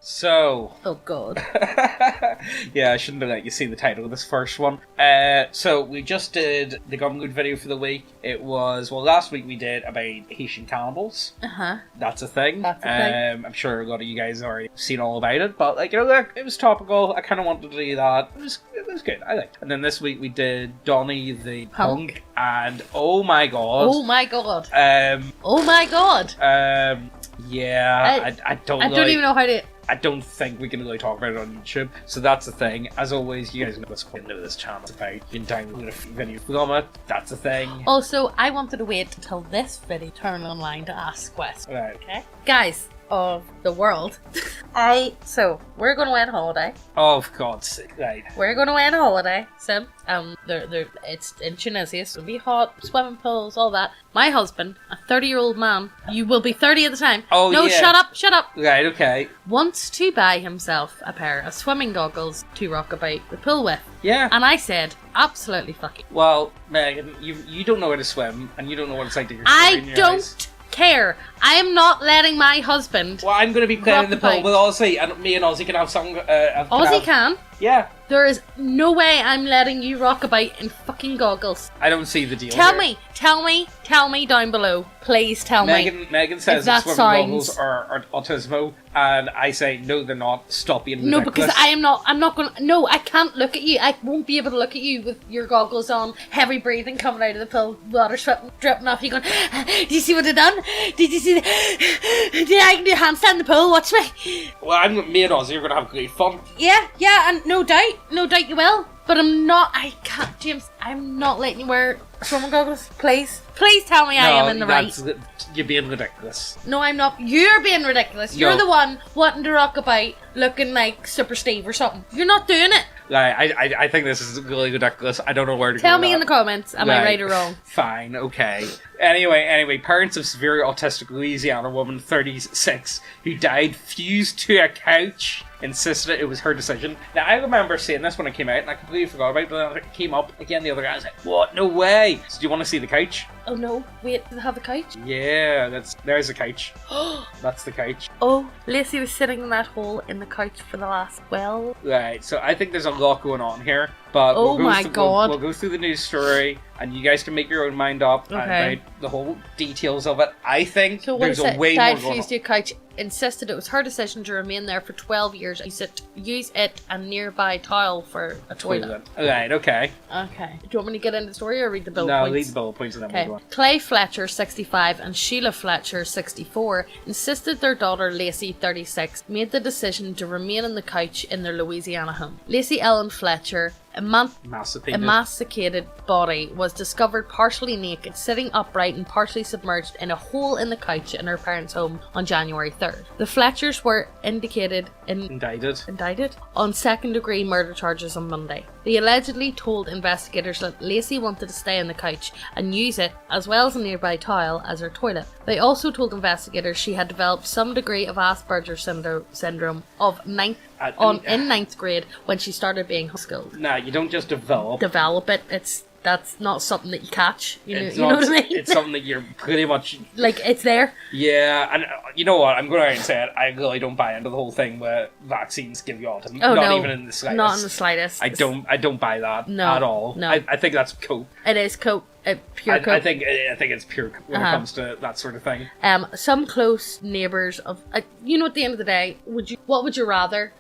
So... Oh, God. Yeah, I shouldn't have let you see the title of this first one. So, we just did the Goggle video for the week. It was... Well, last week we did about Haitian cannibals. Uh-huh. That's a thing. That's a thing. I'm sure a lot of you guys have already seen all about it. But, like, look, it was topical. I kind of wanted to do that. It was good. I liked it. And then this week we did Donnie the Punk. And, oh my God. Oh my God. Oh my God. Yeah, I don't even know how to... I don't think we can really talk about it on YouTube, so that's the thing. As always, you guys know what's going into this channel about. You can download a video from it, that's the thing. Also, I wanted to wait until this video turned online to ask questions. Right. Okay? Guys of the world, so we're going away on holiday. Oh, for God's sake, right. We're going away on holiday, so, it's in Tunisia, so it'll be hot, swimming pools, all that. My husband, a 30-year-old man, you will be 30 at the time. Oh, no, yeah. Shut up. Right, okay. Wants to buy himself a pair of swimming goggles to rock about the pool with. Yeah. And I said, absolutely fucking. Well, Megan, you don't know how to swim, and you don't know what it's like to get I don't care. I am not letting my husband. Well, I'm going to be playing in the pool with Ozzy, and me and Ozzy can have some. Ozzy can? Yeah. There is no way I'm letting you rock about in fucking goggles. I don't see the deal. Tell me down below. Please tell me. Megan says that swimming goggles are 𝙎𝙎𝙎𝙁, and I say no, they're not. Stop being ridiculous. No, because I'm not going to... No, I can't look at you. I won't be able to look at you with your goggles on, heavy breathing coming out of the pool, water dripping off you going, did you see what I done? Did you see the... Did I do a handstand in the pool? Watch me. Well, me and Ozzy are going to have great fun. Yeah, and no doubt you will. But I can't, James, I'm not letting you wear swimming goggles. Please tell me I am in the right. You're being ridiculous. No, I'm not. You're being ridiculous. You're the one wanting to rock about looking like Super Steve or something. You're not doing it. I think this is really ridiculous. I don't know where to go. Tell me in the comments, am I right or wrong? Fine, okay. Anyway, parents of severely autistic Louisiana woman, 36, who died fused to a couch, insisted it was her decision. Now, I remember seeing this when it came out, and I completely forgot about it, but then it came up again the other day. I was like, what? No way! So do you want to see the couch? Oh no, wait, do they have a couch? Yeah, there's a couch. That's the couch. Oh, Lacey was sitting in that hole in the couch for the last 12. Right, so I think there's a lot going on here, but oh my God. We'll go through the news story, and you guys can make your own mind up about the whole details of it. I think there's a way more going on. Fused to a couch, insisted it was her decision to remain there for 12 years. Use it and nearby tile for a toilet. Right, okay. Okay. Do you want me to get into the story or read the bullet points? No, read the bullet points and then we'll go on. Clay Fletcher, 65, and Sheila Fletcher, 64, insisted their daughter Lacey, 36, made the decision to remain on the couch in their Louisiana home. Lacey Ellen Fletcher, emaciated body, was discovered partially naked, sitting upright and partially submerged in a hole in the couch in her parents' home on January 3rd. The Fletchers were indicted on second-degree murder charges on Monday. They allegedly told investigators that Lacey wanted to stay on the couch and use it, as well as a nearby tile, as her toilet. They also told investigators she had developed some degree of Asperger's syndrome in ninth grade when she started being homeschooled. Nah, you don't just develop it. That's not something that you catch. You know what I mean? It's something that you're pretty much... Like, it's there. Yeah, and you know what? I'm going to say it. I really don't buy into the whole thing where vaccines give you autism. Oh, not even in the slightest. Not in the slightest. I don't buy that at all. No. I think that's cope. It is cope. Pure cope. I think it's pure cope when it comes to that sort of thing. Some close neighbours of... at the end of the day, what would you rather?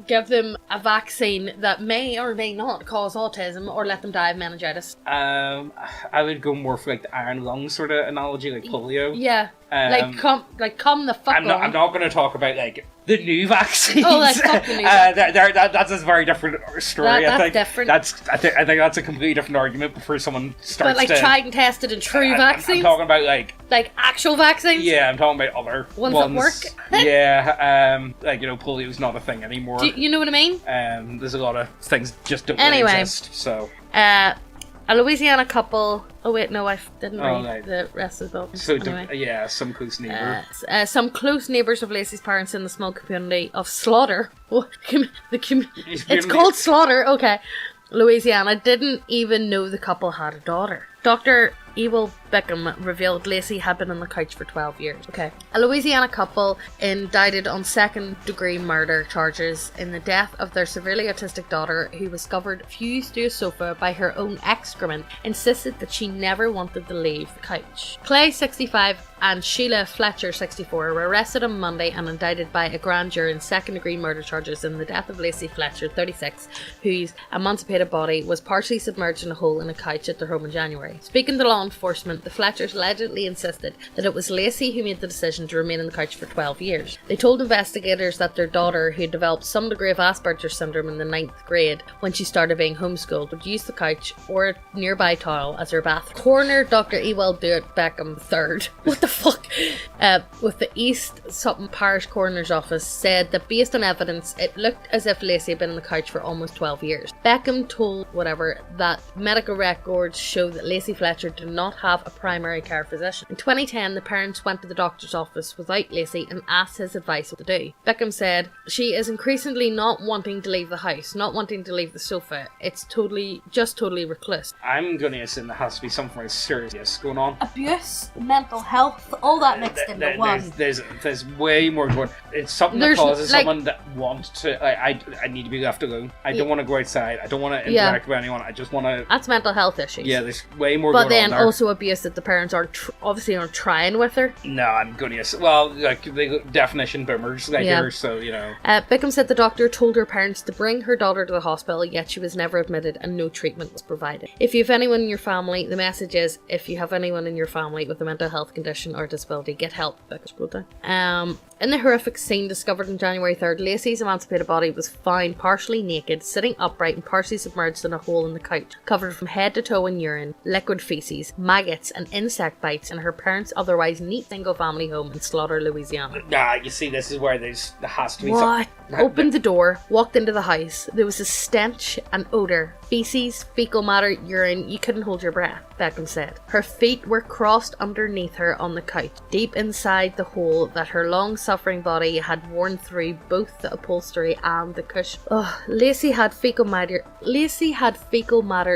Give them a vaccine that may or may not cause autism, or let them die of meningitis? I would go more for like the iron lung sort of analogy, like polio. Yeah. Come the fuck on. I'm not going to talk about like the new vaccines. Oh, like fuck the new vaccines. That's a very different story. That's different. I think that's a completely different argument before someone starts. But tried and tested and true vaccines. I'm talking about like actual vaccines. Yeah, I'm talking about other ones that work. Yeah, polio's not a thing anymore. Do you know what I mean? There's a lot of things just don't really exist. So. A Louisiana couple... Oh wait, no, I didn't read the rest of the book. So, anyway. Some close neighbours. Some close neighbours of Lacey's parents in the small community of Slaughter. It's called Slaughter, okay. Louisiana didn't even know the couple had a daughter. Dr. 𝘎𝙎𝙋𝙎𝙀 𝘎𝙎𝙀𝙁 revealed Lacey had been on the couch for 12 years. Okay. A Louisiana couple indicted on second-degree murder charges in the death of their severely autistic daughter, who was discovered fused to a sofa by her own excrement, insisted that she never wanted to leave the couch. Clay, 65, and Sheila Fletcher, 64, were arrested on Monday and indicted by a grand jury in second-degree murder charges in the death of Lacey Fletcher, 36, whose emancipated body was partially submerged in a hole in a couch at their home in January. Speaking to law enforcement, the Fletchers allegedly insisted that it was Lacey who made the decision to remain on the couch for 12 years. They told investigators that their daughter, who developed some degree of Asperger's syndrome in the 9th grade when she started being homeschooled, would use the couch or a nearby tile as her bathroom. Coroner Dr. 𝘎𝙎𝙋𝙎𝙀, what the fuck? With the East Sutton Parish Coroner's Office, said that based on evidence, it looked as if Lacey had been on the couch for almost 12 years. Beckham told that medical records show that Lacey Fletcher did not have a primary care physician. In 2010, the parents went to the doctor's office without Lacey and asked his advice what to do. Beckham said, "She is increasingly not wanting to leave the house, not wanting to leave the sofa. It's totally recluse." I'm going to assume there has to be something very serious going on. Abuse, mental health, all that mixed into one. There's way more going. It's something that causes someone that wants to. I need to be left alone. I don't want to go outside. I don't want to interact with anyone. I just want to. That's mental health issues. Yeah, there's way more going on there. But then also abuse that the parents obviously aren't trying with her. No, I'm going to assume. Well, like the definition boomers here, so you know. Beckham said the doctor told her parents to bring her daughter to the hospital, yet she was never admitted and no treatment was provided. If you have anyone in your family, the message is, if you have anyone in your family with a mental health condition or disability, get help. In the horrific scene discovered on January 3rd, Lacey's emancipated body was found partially naked, sitting upright and partially submerged in a hole in the couch, covered from head to toe in urine, liquid feces, maggots and insect bites in her parents' otherwise neat single-family home in Slaughter, Louisiana. You see, this is where there has to be something. Opened the door, walked into the house. There was a stench and odour. Feces, fecal matter, urine. You couldn't hold your breath, Beckham said. Her feet were crossed underneath her on the couch, deep inside the hole that her long-suffering body had worn through both the upholstery and the cushion. Lacey had fecal matter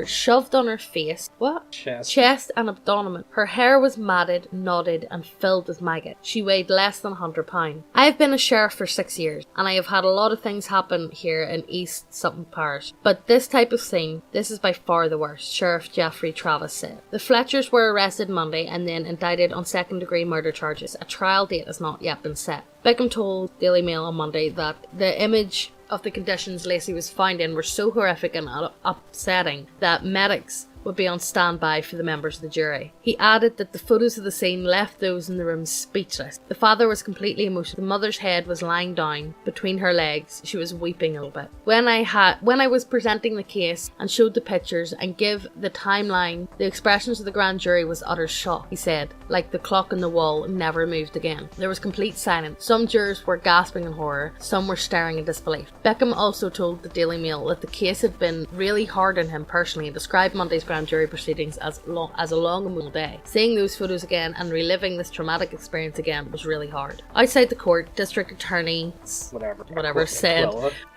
shoved on her face. What? Chest and abdomen. Her hair was matted, knotted, and filled with maggot. She weighed less than 100 pounds. I have been a sheriff for 6 years, and I have had a lot of things happen here in East Sutton Parish. But this type of scene, this is by far the worst, Sheriff Jeffrey Travis said. The Fletchers were arrested Monday and then indicted on second-degree murder charges. A trial date has not yet been set. Beckham told Daily Mail on Monday that the image of the conditions Lacey was found in were so horrific and upsetting that medics would be on standby for the members of the jury. He added that the photos of the scene left those in the room speechless. The father was completely emotional. The mother's head was lying down between her legs. She was weeping a little bit. When I was presenting the case and showed the pictures and give the timeline, the expressions of the grand jury was utter shock, he said, like the clock on the wall never moved again. There was complete silence. Some jurors were gasping in horror. Some were staring in disbelief. Beckham also told the Daily Mail that the case had been really hard on him personally and described Monday's grand jury proceedings as a long and emotional day. Seeing those photos again and reliving this traumatic experience again was really hard. Outside the court, District Attorney whatever said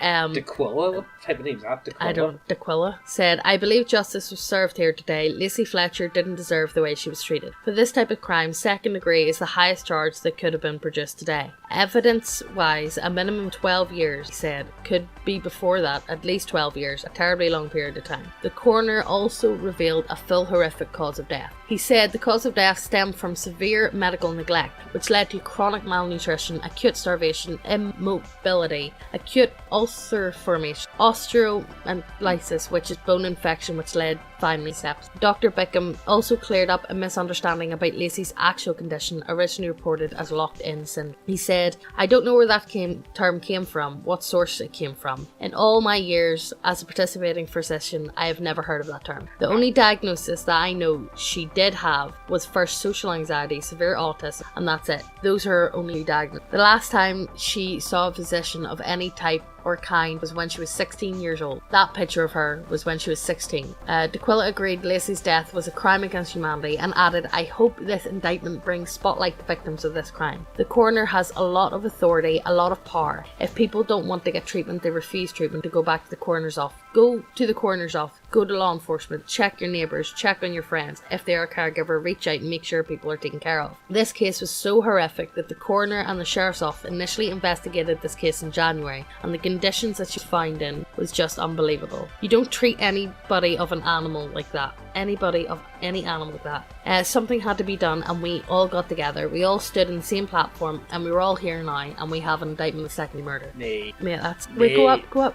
𝘎𝙎𝙋𝙎𝙀? What type of name is that? 𝘎𝙎𝙋𝙎𝙀 said, "I believe justice was served here today. Lacey Fletcher didn't deserve the way she was treated. For this type of crime, second degree is the highest charge that could have been produced today. Evidence-wise, a minimum of 12 years, he said, could be before that, at least 12 years, a terribly long period of time." The coroner also revealed a full horrific cause of death. He said the cause of death stemmed from severe medical neglect, which led to chronic malnutrition, acute starvation, immobility, acute ulcer formation, osteomyelitis, which is bone infection, which led finally sepsis. Dr. Beckham also cleared up a misunderstanding about Lacey's actual condition, originally reported as locked-in syndrome. He said, "I don't know where that term came from, what source it came from. In all my years as a participating physician, I have never heard of that term. The only diagnosis that I know she did have was first social anxiety, severe autism, and that's it. Those are her only diagnoses. The last time she saw a physician of any type or kind was when she was 16 years old. That picture of her was when she was 16. 𝘎𝙎𝙋𝙎𝙀 agreed Lacey's death was a crime against humanity and added, "I hope this indictment brings spotlight to victims of this crime. The coroner has a lot of authority, a lot of power. If people don't want to get treatment, they refuse treatment, to go back to the coroner's office. Go to the coroner's office. Go to law enforcement, check your neighbours, check on your friends. If they are a caregiver, reach out and make sure people are taken care of. This case was so horrific that the coroner and the sheriff's office initially investigated this case in January, and the conditions that she found in was just unbelievable. You don't treat anybody of an animal like that. Anybody of any animal like that. Something had to be done, and we all got together. We all stood in the same platform, and we were all here now, and we have an indictment of second murder. Nay. Yeah, that's... Wait, go up.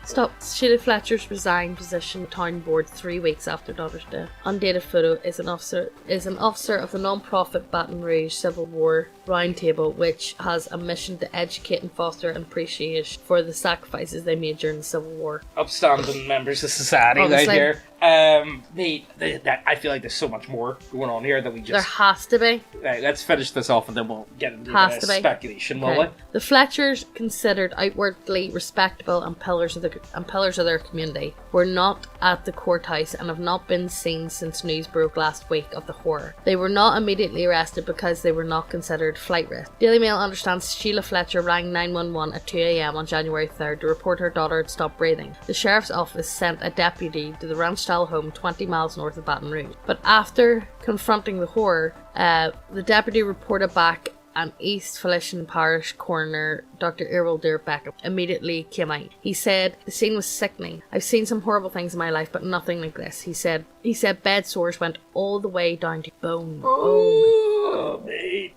Stop. Sheila Fletcher's resigned position town board 3 weeks after daughter's death. Undated photo is an officer of the non-profit Baton Rouge Civil War Roundtable, which has a mission to educate and foster an appreciation for the sacrifices they made during the Civil War. Upstanding members of society right here. I feel like there's so much more going on here that we just... There has to be. Right, let's finish this off and then we'll get into the speculation, will we? The Fletchers, considered outwardly respectable and pillars of their community, were not at the courthouse and have not been seen since news broke last week of the horror. They were not immediately arrested because they were not considered flight risk. Daily Mail understands Sheila Fletcher rang 911 at 2 a.m. on January 3rd to report her daughter had stopped breathing. The sheriff's office sent a deputy to the ranch-style home 20 miles north of Baton Rouge. But after confronting the horror, the deputy reported back, and East Felician Parish Coroner Dr. 𝘎𝙎𝙁𝙁 immediately came out. He said, "The scene was sickening. I've seen some horrible things in my life, but nothing like this." He said bed sores went all the way down to bone. Oh, mate.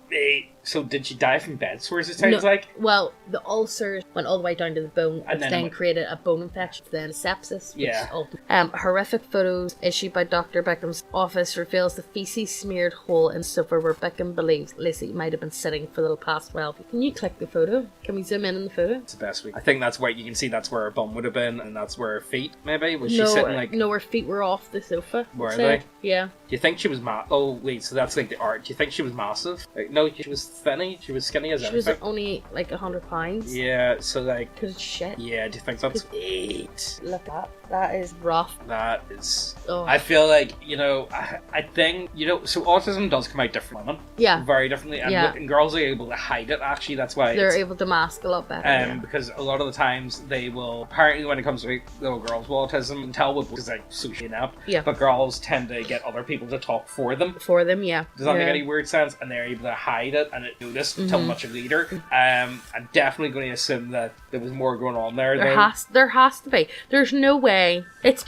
So did she die from bed sores, it sounds like? Well, the ulcers went all the way down to the bone, and then created a bone infection, then sepsis. Yeah. Horrific photos issued by Dr. Beckham's office reveals the feces-smeared hole in the sofa where Beckham believes Lacey might have been sitting for the past 12 years. Can you click the photo? Can we zoom in on the photo? It's the best way. I think that's where you can see that's where her bum would have been, and that's where her feet, maybe? Was she sitting like... No, her feet were off the sofa. Were they? Yeah. Do you think she was oh, wait, so that's like the art. Do you think she was massive? Like, no, she was thinny. She was skinny as anything. She was only like 100 pounds. Yeah, so like... Because it's shit. Yeah, do you think that's... 8? Look at that. That is rough. That is... Oh. I feel like, I think, so autism does come out different women. Yeah. Very differently. And girls are able to hide it, actually. That's why they're able to mask a lot better. Because a lot of the times they will, apparently when it comes to little girls with autism, and tell with because like socially inept, but girls tend to get other people to talk for them. Yeah. Does that make any weird sense? And they're able to hide it and notice until much later. I'm definitely going to assume that there was more going on there. There has to be. There's no way. It's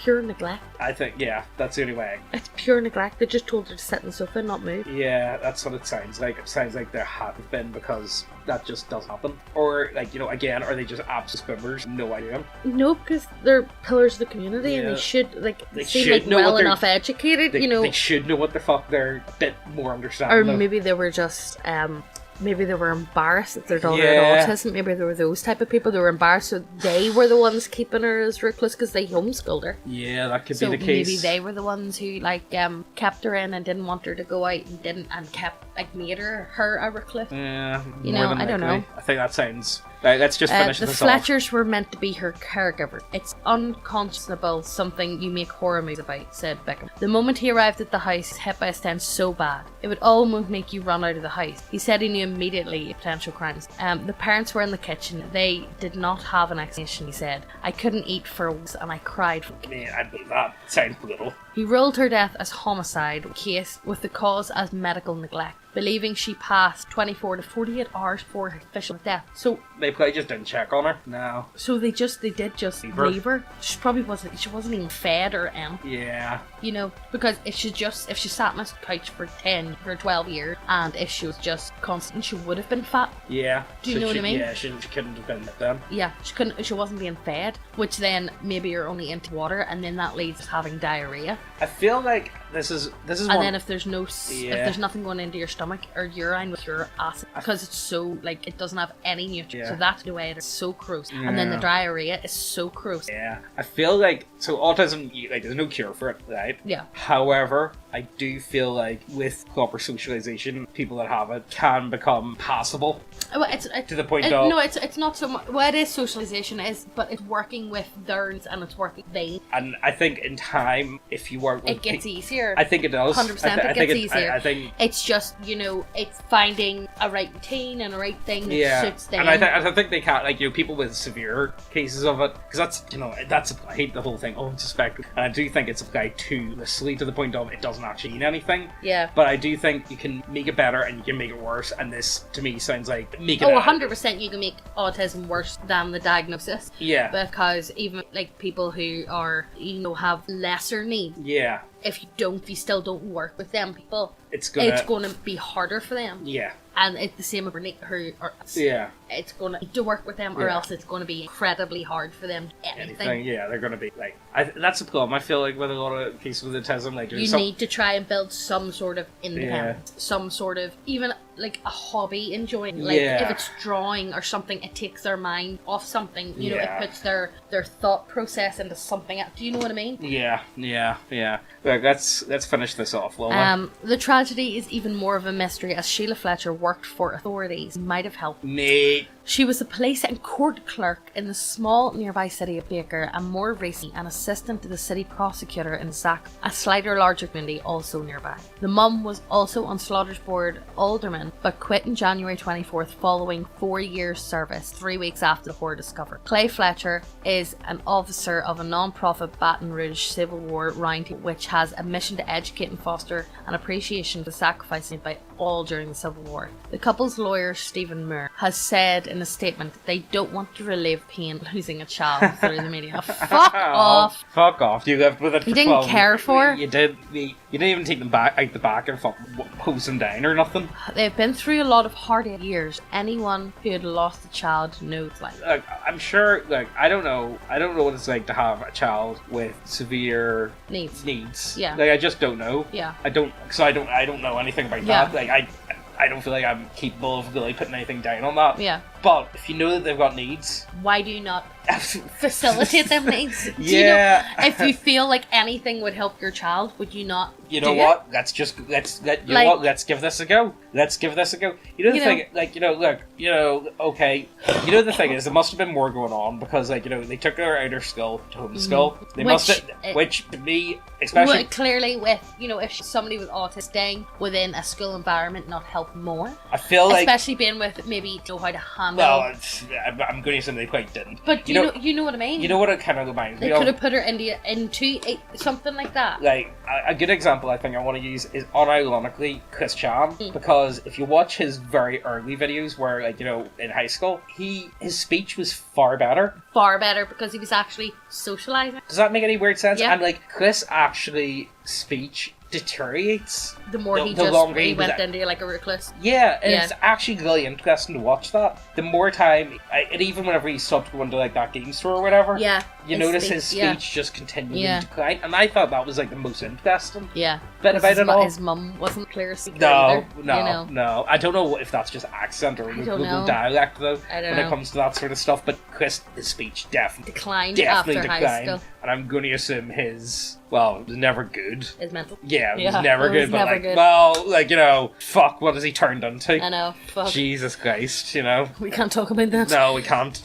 pure neglect. I think, that's the only way. It's pure neglect. They just told her to sit in the sofa and not move. Yeah, that's what it sounds like. It sounds like there hadn't been, because that just does happen. Or, again, are they just absolute swimmers? No idea. No, because they're pillars of the community, and they should, they seem well enough educated, They should know what the fuck they're a bit more understanding. Or maybe they were just, maybe they were embarrassed that their daughter had autism. Maybe there were those type of people that were embarrassed, so they were the ones keeping her as recluse because they homeschooled her. Yeah, that could be the case. Maybe they were the ones who kept her in and didn't want her to go out and kept made her a recluse. Yeah, I don't know. I think that sounds. Right, let's just finish this off. The Fletchers were meant to be her caregiver. It's unconscionable, something you make horror movies about, said Beckham. The moment he arrived at the house, he was hit by a stench so bad, it would almost make you run out of the house. He said he knew immediately potential crimes. The parents were in the kitchen. They did not have an explanation, he said. I couldn't eat for weeks and I cried. Man, I believe that. It sounds brutal. He ruled her death as homicide case with the cause as medical neglect, believing she passed 24 to 48 hours before her official death. So they probably just didn't check on her. No. So they did just leave her. She probably wasn't even fed or anything. Yeah. Because if she sat on a couch for 12 years, and if she was just constant, she would have been fat. Yeah. Do you know what I mean? Yeah, she couldn't have been then. Yeah, she wasn't being fed, which then maybe you're only into water, and then that leads to having diarrhea. I feel like this is and then if there's nothing going into your stomach or urine with your acid, because it's so it doesn't have any nutrients, so that's the way it is so gross. And then the diarrhea is so gross. Yeah, I feel like autism, there's no cure for it, right? Yeah. However, I do feel like with proper socialization, people that have it can become passable. Well, it's to the point of... No, it's not so much... Well, it is socialization, but it's working with theirs and it's working they. And I think in time, if you work with... It gets easier. easier. I think it does. 100% I it think gets easier. I think it's just, it's finding a right routine and a right thing that suits them. And I think they can't, like, people with severe cases of it, because that's I hate the whole thing, it's a spectrum, and I do think it's applied too loosely to the point of it doesn't actually mean anything. Yeah. But I do think you can make it better and you can make it worse, and this, to me, sounds like making 100% you can make autism worse than the diagnosis. Yeah. Because even, like, people who are, have lesser needs. Yeah. If you still don't work with them people, it's gonna be harder for them. Yeah. And it's the same with it's going to need to work with them, or else it's going to be incredibly hard for them to do anything. Yeah, they're going to be like... that's a problem. I feel like with a lot of cases with autism, like... You need to try and build some sort of independence. Some sort of... Even, like, a hobby enjoying. Like, if it's drawing or something, it takes their mind off something. It puts their thought process into something else. Do you know what I mean? Yeah. Look, let's finish this off, will we? The tragedy is even more of a mystery, as Sheila Fletcher worked for authorities. Might have helped. Mate. She was a police and court clerk in the small nearby city of Baker, and more recently an assistant to the city prosecutor in 𝘎𝙎𝙋𝙀𝙀, a slightly larger community also nearby. The mum was also on Slaughter's Board alderman, but quit in January 24th following 4 years service, 3 weeks after the horror discovered. Clay Fletcher is an officer of a non-profit Baton Rouge Civil War round which has a mission to educate and foster an appreciation for the sacrifice made by all during the Civil War. The couple's lawyer, Stephen Moore, has said in a statement they don't want to relive pain losing a child through the media. Fuck off. Fuck off. You lived with it for You didn't care for. You didn't even take them back out the back and hose them down or nothing. They've been through a lot of hard years. Anyone who had lost a child knows like. I'm sure. I don't know what it's like to have a child with severe needs. Yeah. I just don't know. Yeah. I don't know anything about that. I don't feel like I'm capable of really putting anything down on that. Yeah. But if you know that they've got needs, why do you not facilitate them needs? If you feel like anything would help your child, would you not? You know what? Let's give this a go. You know the thing, okay. You know the thing is, there must have been more going on because, they took her out of her school to homeschool. They must have, which to me, especially clearly with if somebody with autism staying within a school environment not help more. I feel like, especially being with maybe know how to handle. Well, I'm going to assume they quite didn't. But you know what I mean. You know what it kind of reminds me of? They could have put her into something like that. Like a good example, I think I want to use is unironically Chris Chan, because if you watch his very early videos, where in high school, his speech was far better because he was actually socializing. Does that make any weird sense? Yeah. And Chris actually speech deteriorates the more he went into like a recluse. Yeah, and it's actually really interesting to watch that. The more time, and even whenever he stopped going to that game store or whatever, you notice his speech just continued to decline, and I thought that was the most interesting. Yeah, but if I don't know, his mum wasn't clear speaker either. No. I don't know if that's just accent or local dialect though. When it comes to that sort of stuff, but his speech definitely declined after high school, and I'm going to assume his. Well, it was never good. His mental. Yeah, it was never good. But fuck, what has he turned into? I know. Fuck. Jesus Christ, We can't talk about that. No, we can't.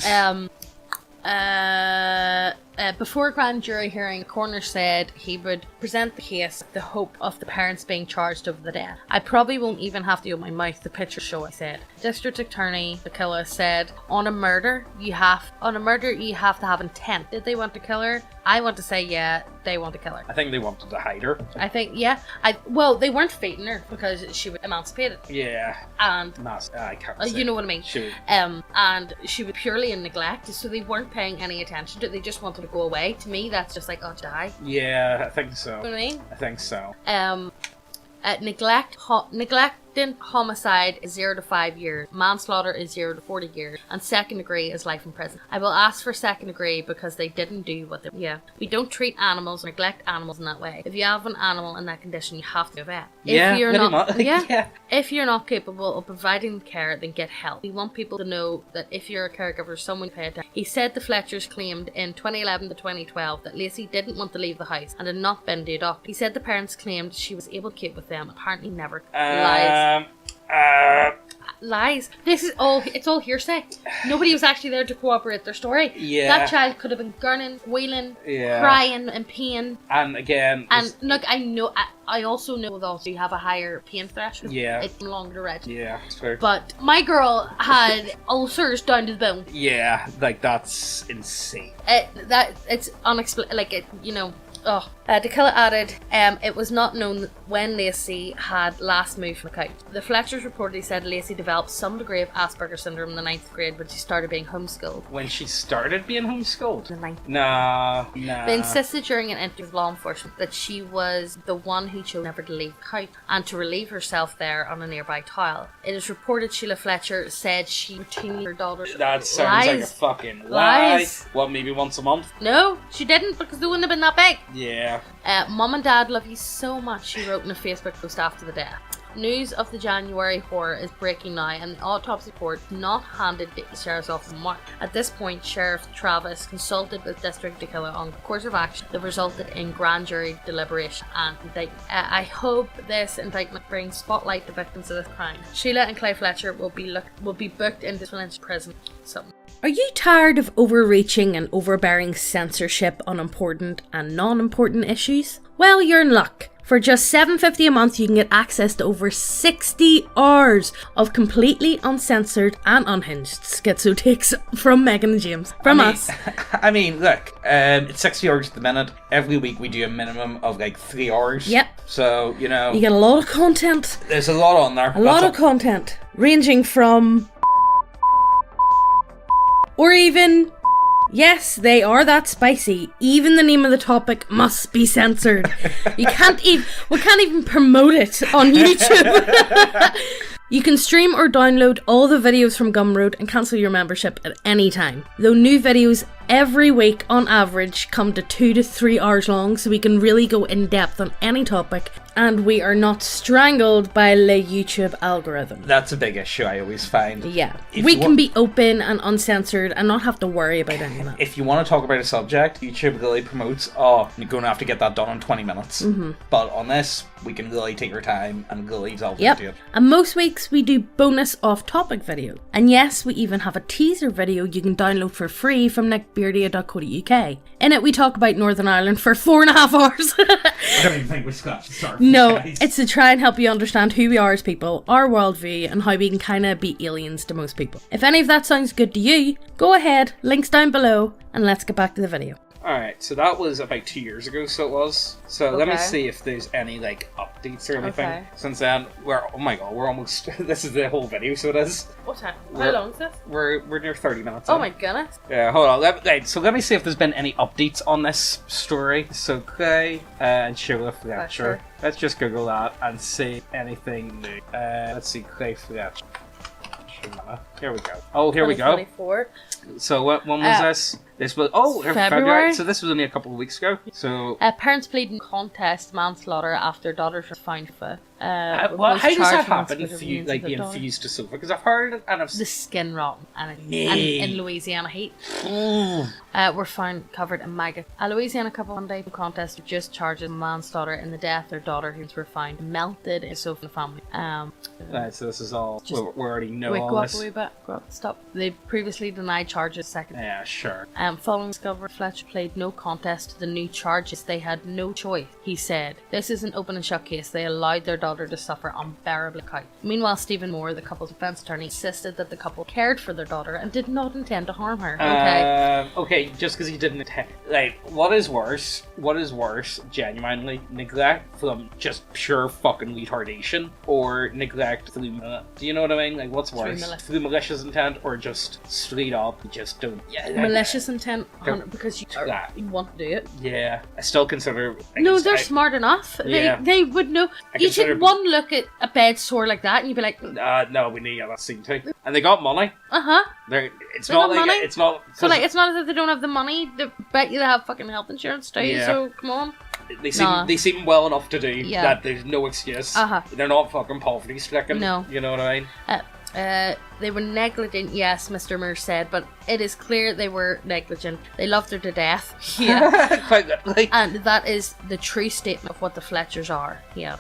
Before a grand jury hearing, the coroner said he would present the case with the hope of the parents being charged over the death. I probably won't even have to open my mouth, the picture show, I said. District Attorney 𝘎𝙧𝙎𝙀 said, on a murder you have to have intent. Did they want to kill her? I want to say they want to kill her. I think they wanted to hide her. I think they weren't feeding her because she was emancipated. Yeah. And I can't say. You know what I mean. She and she was purely in neglect, so they weren't paying any attention to it. They just wanted to go away. To me, that's just like, die. Yeah, I think so. You know what I mean? I think so. Neglected homicide is 0 to 5 years. Manslaughter is 0 to 40 years. And second degree is life in prison. I will ask for second degree because they didn't do what they... Yeah. We don't treat animals or neglect animals in that way. If you have an animal in that condition, you have to go vet. If you're not capable of providing care, then get help. We want people to know that if you're a caregiver, someone pay attention. He said the Fletchers claimed in 2011 to 2012 that Lacey didn't want to leave the house and had not been to a doctor. He said the parents claimed she was able to keep with them. Apparently never. Lies. lies. It's all hearsay. Nobody was actually there to corroborate their story. Yeah. That child could have been gurning, wailing, crying in pain. And again... And look, I also know that you have a higher pain threshold. Yeah. It's longer to register. Yeah, it's fair. But my girl had ulcers down to the bone. Yeah, like, that's insane. It's unexplained. Like, it, you know... 𝙎𝙎𝙀𝙁 added, it was not known when Lacey had last moved from the couch. The Fletchers reportedly said Lacey developed some degree of Asperger's syndrome in the 9th grade when she started being homeschooled. When she started being homeschooled? In the 9th. Nah. They insisted during an interview with law enforcement that she was the one who chose never to leave the couch and to relieve herself there on a nearby tile. It is reported Sheila Fletcher said she routinely her daughter. That sounds like a fucking lie. What, maybe once a month? No, she didn't, because they wouldn't have been that big. Yeah. Mum and Dad love you so much, she wrote in a Facebook post after the death. News of the January horror is breaking now, and the autopsy report not handed to the Sheriff's Office in March. At this point, Sheriff Travis consulted with District Killer on the course of action that resulted in grand jury deliberation and indictment. I hope this indictment brings spotlight to victims of this crime. Sheila and Clay Fletcher will be booked into Valencia prison. Are you tired of overreaching and overbearing censorship on important and non-important issues? Well, you're in luck. For just $7.50 a month, you can get access to over 60 hours of completely uncensored and unhinged schizo takes from Megan and James. Us. I mean, look, it's 60 hours at the minute. Every week we do a minimum of like 3 hours. Yep. So, you know. You get a lot of content. There's a lot on there. A lot of content. Ranging from... Or even... Yes, they are that spicy. Even the name of the topic must be censored. We can't even promote it on YouTube. You can stream or download all the videos from Gumroad and cancel your membership at any time. Though new videos every week on average come to 2 to 3 hours long, so we can really go in depth on any topic, and we are not strangled by the YouTube algorithm. That's a big issue I always find. Yeah. We can be open and uncensored and not have to worry about any of that. If you want to talk about a subject, YouTube really promotes, you're going to have to get that done in 20 minutes. Mm-hmm. But on this, we can really take our time and really delve into it. And most weeks we do bonus off-topic video. And yes, we even have a teaser video you can download for free from 𝙎𝙎𝙀𝙀. In it, we talk about Northern Ireland for 4.5 hours. I don't even think we scratched the surface. No, it's to try and help you understand who we are as people, our worldview, and how we can kind of be aliens to most people. If any of that sounds good to you, go ahead, links down below, and let's get back to the video. Alright, so that was about 2 years ago, so it was. So let me see if there's any, like, updates or anything. Okay. Since then, we're almost, this is the whole video, so it is. What time? How long is this? We're near 30 minutes. Oh my goodness. Yeah, hold on. So let me see if there's been any updates on this story. So Clay and Sheila Fletcher. Let's just Google that and see anything new. Let's see, Clay Fletcher. Here we go. Oh, here we go. 24. So when was this? This was February. So this was only a couple of weeks ago. So parents plead in contest manslaughter after daughter was found for. How does that happen if you being fused to sofa? Because I've heard and I've the skin rot and in Louisiana heat. Were found covered in maggots. A Louisiana couple Monday contest just charges manslaughter in the death of their daughter, who were found melted in a sofa in the family. Right, so this is all we already know. Wait, all go this. up a wee bit. Go up. Stop. They previously denied charges. Second. Yeah, sure. Following discovery, Fletcher played no contest to the new charges. They had no choice. He said, "This is an open and shut case. They allowed their daughter to suffer unbearably." Meanwhile, Stephen Moore, the couple's defense attorney, insisted that the couple cared for their daughter and did not intend to harm her. Okay, just because he didn't intend. Like, what is worse? Genuinely, neglect from just pure fucking retardation, or neglect through do you know what I mean? Like, what's worse? Through malicious intent, or just straight up, you just don't. Yeah, malicious intent, because you want to do it. Yeah, I still consider. No, they're smart enough. Yeah. They would know. You take one look at a bed sore like that, and you'd be like, "No, we need that scene too." And they got money. It's not like money? it's not. So like, it's not as if they don't have the money. They bet you they have fucking health insurance too. Yeah. So come on. They seem well enough to do that. There's no excuse. They're not fucking poverty stricken. No. You know what I mean? They were negligent, yes, Mr. Moore said, but it is clear they were negligent. They loved her to death. Yeah. Quite literally. And that is the true statement of what the Fletchers are. Yeah.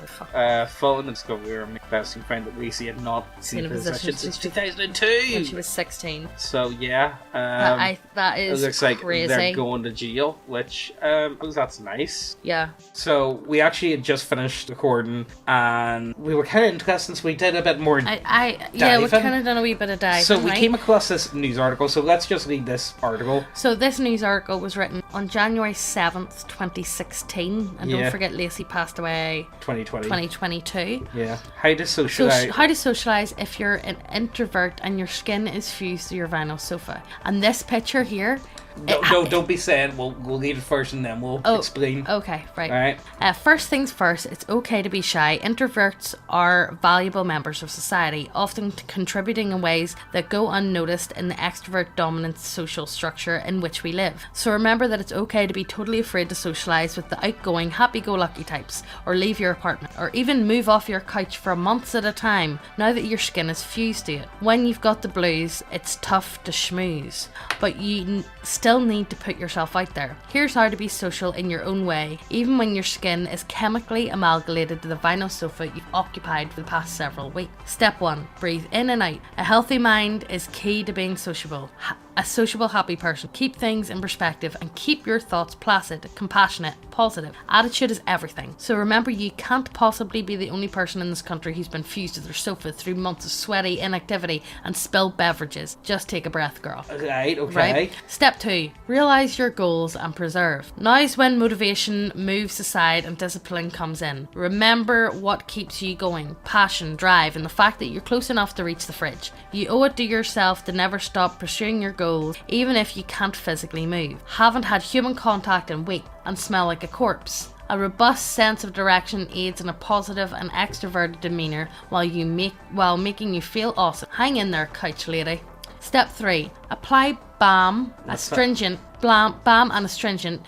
Following the discovery, our investing found that Lacey had not seen a physician since 2002. When she was 16. So, yeah. That is it looks like crazy. they're going to jail, which, that's nice. Yeah. So, we actually had just finished recording, and we were kind of interested, so we did a bit more yeah, we kind of done a wee bit of diving. So, we came across this news article, so let's just read this article. So, this news article was written on January 7th, 2016, and don't forget Lacey passed away 2022. Yeah. How to socialize. So, how to socialize if you're an introvert and your skin is fused to your vinyl sofa. And this picture here... No, don't be saying. We'll read it first and then we'll explain. Okay, right. Alright. First things first, it's okay to be shy. Introverts are valuable members of society, often contributing in ways that go unnoticed in the extrovert dominant social structure in which we live. So remember that it's okay to be totally afraid to socialize with the outgoing, happy-go-lucky types, or leave your apartment, or even move off your couch for months at a time now that your skin is fused to it. When you've got the blues, it's tough to schmooze, but you still need to put yourself out there. Here's how to be social in your own way, even when your skin is chemically amalgamated to the vinyl sofa you've occupied for the past several weeks. Step 1. Breathe in and out. A healthy mind is key to being sociable. A sociable, happy person. Keep things in perspective and keep your thoughts placid, compassionate, positive. Attitude is everything. So remember, you can't possibly be the only person in this country who's been fused to their sofa through months of sweaty inactivity and spilled beverages. Just take a breath, girl. Right, okay. Right? Step 2. Realize your goals and preserve. Now's when motivation moves aside and discipline comes in. Remember what keeps you going. Passion, drive, and the fact that you're close enough to reach the fridge. You owe it to yourself to never stop pursuing your goals, even if you can't physically move. Haven't had human contact in weeks and smell like a corpse. A robust sense of direction aids in a positive and extroverted demeanour while making you feel awesome. Hang in there, couch lady. Step 3. Apply balm and astringent,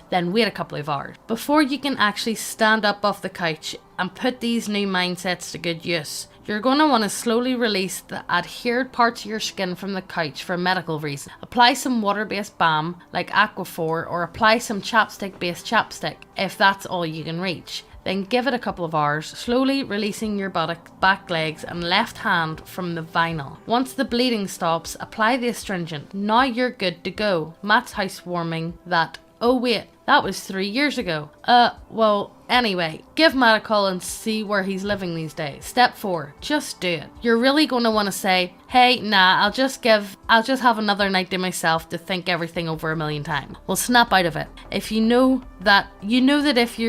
then wait a couple of hours before you can actually stand up off the couch and put these new mindsets to good use. You're going to want to slowly release the adhered parts of your skin from the couch for medical reasons. Apply some water-based balm like Aquaphor, or apply some chapstick-based chapstick if that's all you can reach. Then give it a couple of hours, slowly releasing your back legs and left hand from the vinyl. Once the bleeding stops, apply the astringent. Now you're good to go. Matt's housewarming that. Oh wait, that was 3 years ago. Well, anyway, give Matt a call and see where he's living these days. Step 4, just do it. You're really going to want to say, hey, nah, I'll just have another night to myself to think everything over a million times. Well, snap out of it. If you know that if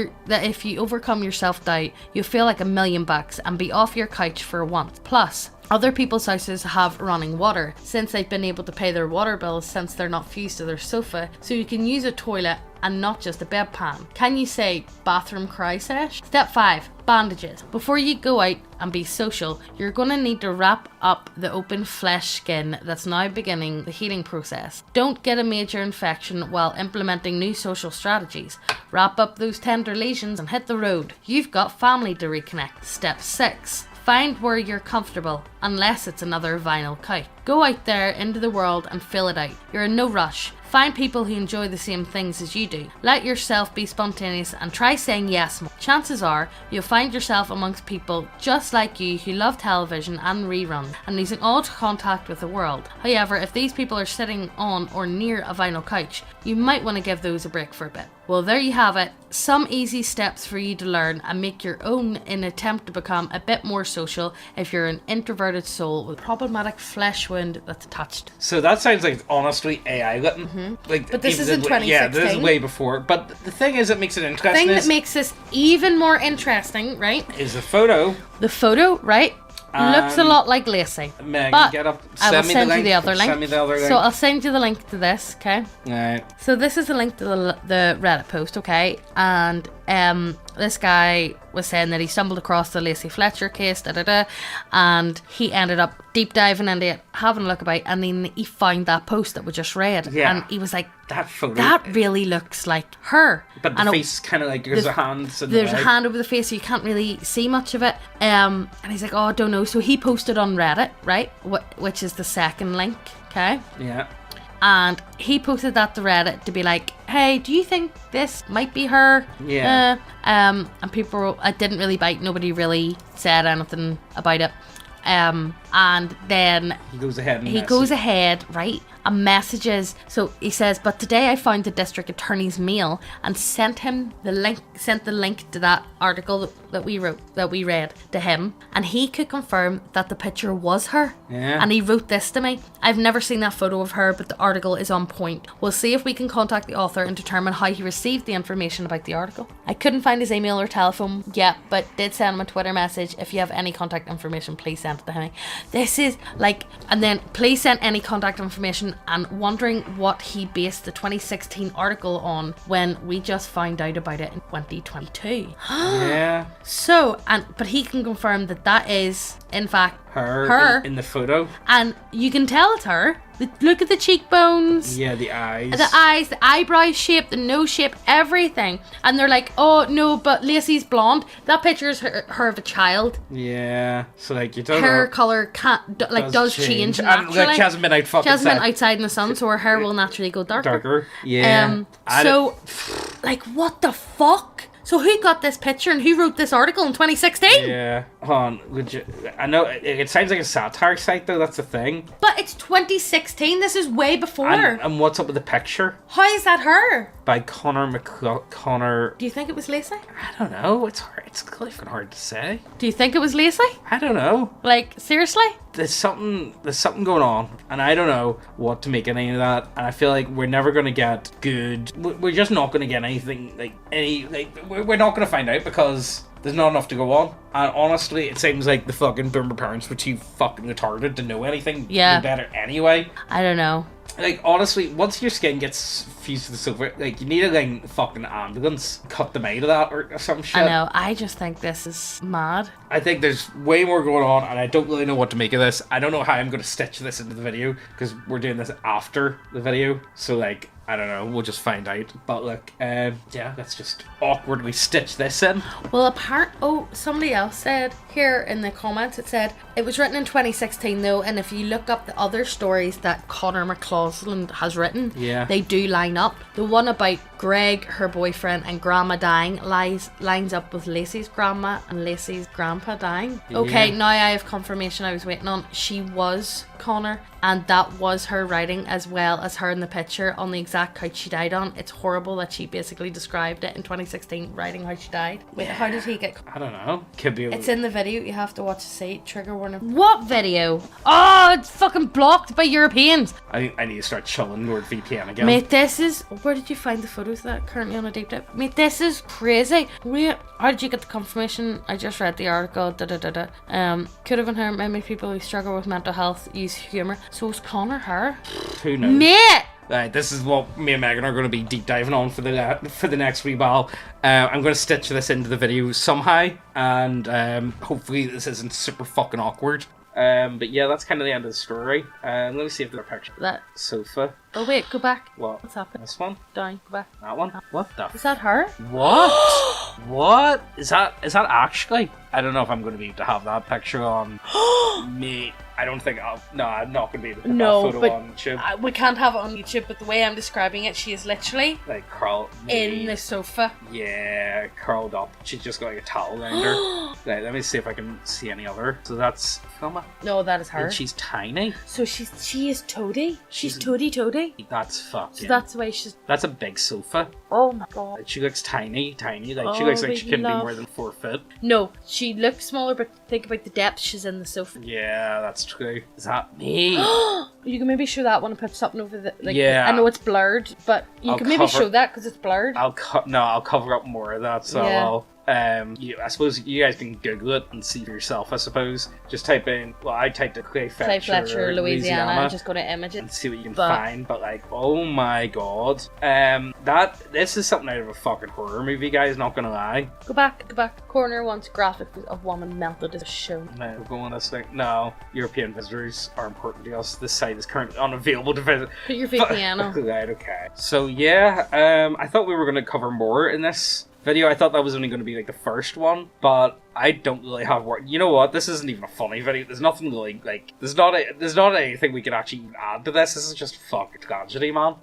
you overcome your self-doubt, you'll feel like $1,000,000 and be off your couch for once. Plus, other people's houses have running water since they've been able to pay their water bills since they're not fused to their sofa, so you can use a toilet and not just a bedpan. Can you say bathroom cry sesh? Step 5. Bandages. Before you go out and be social, you're going to need to wrap up the open flesh skin that's now beginning the healing process. Don't get a major infection while implementing new social strategies. Wrap up those tender lesions and hit the road. You've got family to reconnect. Step 6. Find where you're comfortable, unless it's another vinyl couch. Go out there into the world and fill it out. You're in no rush. Find people who enjoy the same things as you do. Let yourself be spontaneous and try saying yes more. Chances are you'll find yourself amongst people just like you who love television and reruns and losing all contact with the world. However, if these people are sitting on or near a vinyl couch, you might want to give those a break for a bit. Well, there you have it. Some easy steps for you to learn and make your own in an attempt to become a bit more social if you're an introverted soul with a problematic flesh wound that's attached. So that sounds like honestly AI written. Like, but this is in 2016. Yeah, this is way before. But the thing is, it makes it interesting. The thing that makes this even more interesting, right? Is the photo. The photo, right? Looks a lot like Lacey. Meg, but get up. I will send you the other link. Send me the other link. So I'll send you the link to this, okay? Alright. So this is a link to the Reddit post, okay? And this guy was saying that he stumbled across the Lacey Fletcher case, and he ended up deep diving into it, having a look about, and then he found that post that we just read, and he was like, that photo, that really looks like her. But the face kind of like, there's a hand. There's a hand over the face, so you can't really see much of it. And he's like, oh, I don't know. So he posted on Reddit, right? Which is the second link, okay? Yeah. And he posted that to Reddit to be like, hey, do you think this might be her? Yeah. And people, it didn't really bite. Nobody really said anything about it. And then he goes ahead, right, and messages. So he says, but today I found the district attorney's mail and sent the link to that article that we read to him, and he could confirm that the picture was her. Yeah. And he wrote this to me: I've never seen that photo of her, but the article is on point. We'll see if we can contact the author and determine how he received the information about the article. I couldn't find his email or telephone yet, but did send him a Twitter message. If you have any contact information, please send it to him. This is like, and then please send any contact information, and wondering what he based the 2016 article on when we just found out about it in 2022. Yeah. So, but he can confirm that is in fact her in the photo, and you can tell it's her. Look at the cheekbones. Yeah, the eyes. The eyebrow shape, the nose shape, everything. And they're like, oh no, but Lacey's blonde. That picture is her of a child. Yeah. So like you don't hair know. color does change naturally. And she hasn't been out fucking. She hasn't been outside in the sun, so her hair will naturally go darker. Yeah. So, like, what the fuck? So who got this picture and who wrote this article in 2016? Yeah. Hold on. I know it sounds like a satire site though, that's the thing. But it's 2016. This is way before. And what's up with the picture? How is that her? By Connor. Do you think it was Lacey? I don't know. It's hard. It's fucking hard to say. Do you think it was Lacey? I don't know. Like, seriously? There's something going on, and I don't know what to make of any of that. And I feel like we're never gonna get good. We're just not gonna get anything we're not gonna find out because there's not enough to go on. And honestly, it seems like the fucking boomer parents were too fucking retarded to know anything better anyway. I don't know. Like, honestly, once your skin gets fused to the silver, like, you need a fucking ambulance, cut them out of that or some shit. I know, I just think this is mad. I think there's way more going on, and I don't really know what to make of this. I don't know how I'm going to stitch this into the video, because we're doing this after the video, so, like, I don't know, we'll just find out. But look, yeah, let's just awkwardly stitch this in. Well, somebody else said here in the comments, it said, it was written in 2016 though, and if you look up the other stories that Connor McCausland has written, they do line up. The one about Greg, her boyfriend, and grandma dying lines up with Lacey's grandma and Lacey's grandpa dying. Okay, now I have confirmation I was waiting on. She was Connor, and that was her writing as well as her in the picture on the exact couch she died on. It's horrible that she basically described it in 2016 writing how she died. Wait, how did he get... I don't know. Could be... It's in the video. You have to watch to see. Trigger warning. What video? Oh, it's fucking blocked by Europeans. I need to start chilling NordVPN again. Mate, this is... Where did you find the photos of that? Currently on a deep dive. Mate, this is crazy. Wait, how did you get the confirmation? I just read the article. Could have been her. Many people who struggle with mental health use humour. So is Connor her? Who knows? Mate! Right, this is what me and Megan are going to be deep diving on for the next wee while. I'm going to stitch this into the video somehow, and hopefully this isn't super fucking awkward. But yeah, that's kind of the end of the story. Let me see if there's a picture. That sofa. Oh wait, go back. What? What's happening? This one? Down, go back. That one? What the? Is that her? What? What? Is that actually? I don't know if I'm going to be able to have that picture on me. I don't think I'm not going to be able to put that photo on YouTube. We can't have it on YouTube, but the way I'm describing it, she is literally like curled in the sofa. Yeah, curled up. She's just got like a towel around her. Right, let me see if I can see any other. So that's Filma. No, that is her. And she's tiny. So she is Toadie. She's Toadie. That's fucking. So that's why she's. That's a big sofa. Oh my god. Like, she looks tiny. Like she looks like she couldn't be more than 4 foot. No, she looks smaller, but think about the depth she's in the sofa. Yeah, that's true. Is that me? You can maybe show that one and put something over the. Like, yeah. I know it's blurred, but you can maybe show that because it's blurred. I'll cover up more of that. So I suppose you guys can Google it and see for yourself, I suppose. Just type in, well, I typed in Louis Fletcher, Louisiana, and just go to images and see what you can find. But like, oh my god, this is something out of a fucking horror movie, guys. Not gonna lie. Go back. Corner wants graphics of woman melted as shown. No, we're going this thing. No, European visitors are important to us. This site is currently unavailable to visit. Put your VPN on. Right, okay. So yeah, I thought we were going to cover more in this video. I thought that was only going to be like the first one, but I don't really have work. You know what? This isn't even a funny video. There's nothing really like. There's not anything we can actually add to this. This is just fucking tragedy, man.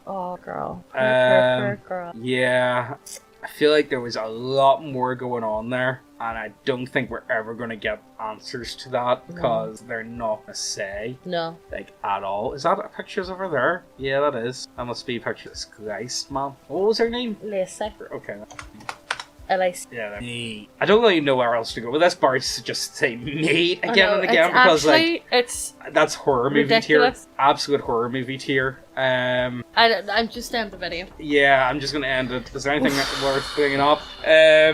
Oh, girl. Girl. Yeah. I feel like there was a lot more going on there, and I don't think we're ever going to get answers to that because they're not going to say. No. Like, at all. Is that pictures over there? Yeah, that is. That must be pictures. Christ, man. What was her name? Lacey. Okay. Lacey. Yeah, I don't really know where else to go with this, bar to just say mate again and again because, actually, like, that's horror movie tier. Absolute horror movie tier. I'm just end the video. Yeah, I'm just gonna end it. Is there anything worth bringing up? I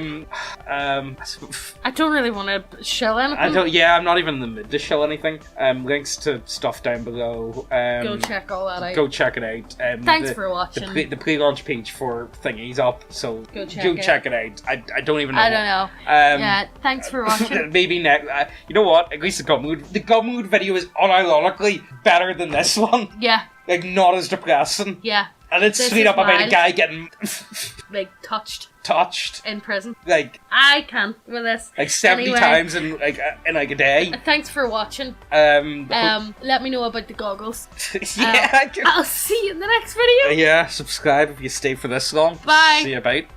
don't really want to show anything. I'm not even in the mood to show anything. Links to stuff down below. Go check all that out. Go check it out. Thanks for watching. The pre-launch page for Thingy's up, so go check it out. I don't even know. I don't know. Yeah, thanks for watching. Maybe next. You know what? At least the Gummood video is unironically better than this one. Yeah. Like, not as depressing. Yeah. And it's straight up about a guy getting like touched in prison. Like, I can with this like 70 times in a day. Thanks for watching. Let me know about the goggles. Yeah. I'll see you in the next video. Yeah, subscribe if you stay for this long. Bye. See you, bye.